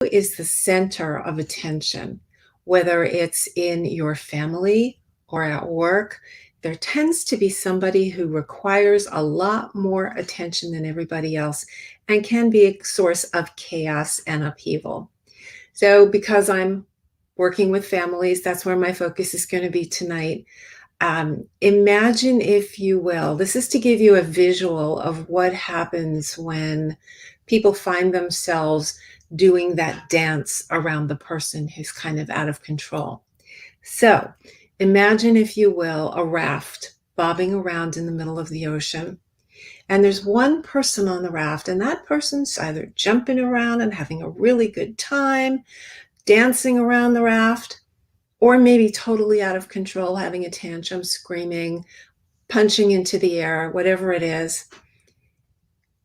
is the center of attention, whether it's in your family or at work, there tends to be somebody who requires a lot more attention than everybody else and can be a source of chaos and upheaval. So, because I'm working with families, that's where my focus is going to be tonight. Imagine, if you will, this is to give you a visual of what happens when people find themselves doing that dance around the person who's kind of out of control. So, imagine, if you will, a raft bobbing around in the middle of the ocean. And there's one person on the raft, and that person's either jumping around and having a really good time, dancing around the raft, or maybe totally out of control, having a tantrum, screaming, punching into the air, whatever it is.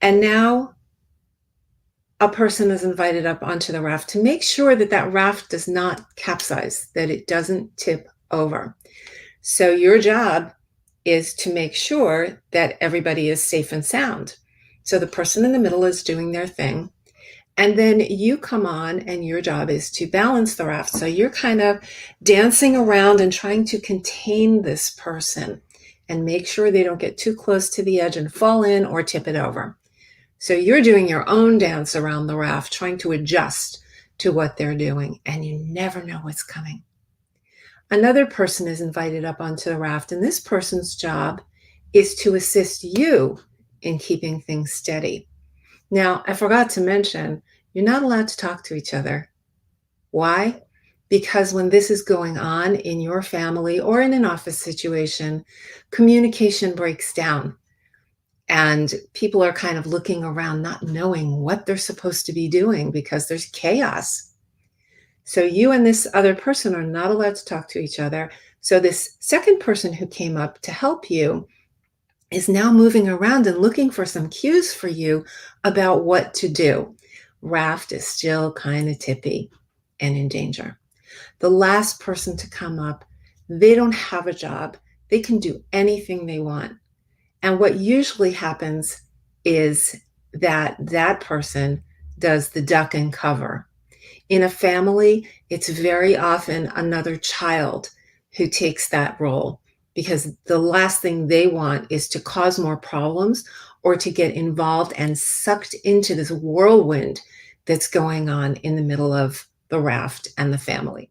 And now a person is invited up onto the raft to make sure that that raft does not capsize, that it doesn't tip over. So your job is to make sure that everybody is safe and sound. So the person in the middle is doing their thing. And then you come on, and your job is to balance the raft. So you're kind of dancing around and trying to contain this person and make sure they don't get too close to the edge and fall in or tip it over. So you're doing your own dance around the raft, trying to adjust to what they're doing, and you never know what's coming. Another person is invited up onto the raft, and this person's job is to assist you in keeping things steady. Now, I forgot to mention, you're not allowed to talk to each other. Why? Because when this is going on in your family or in an office situation, communication breaks down. And people are kind of looking around, not knowing what they're supposed to be doing because there's chaos. So you and this other person are not allowed to talk to each other. So this second person who came up to help you is now moving around and looking for some cues for you about what to do. Raft is still kind of tippy and in danger. The last person to come up, they don't have a job. They can do anything they want. And what usually happens is that that person does the duck and cover. In a family, it's very often another child who takes that role, because the last thing they want is to cause more problems or to get involved and sucked into this whirlwind that's going on in the middle of the raft and the family.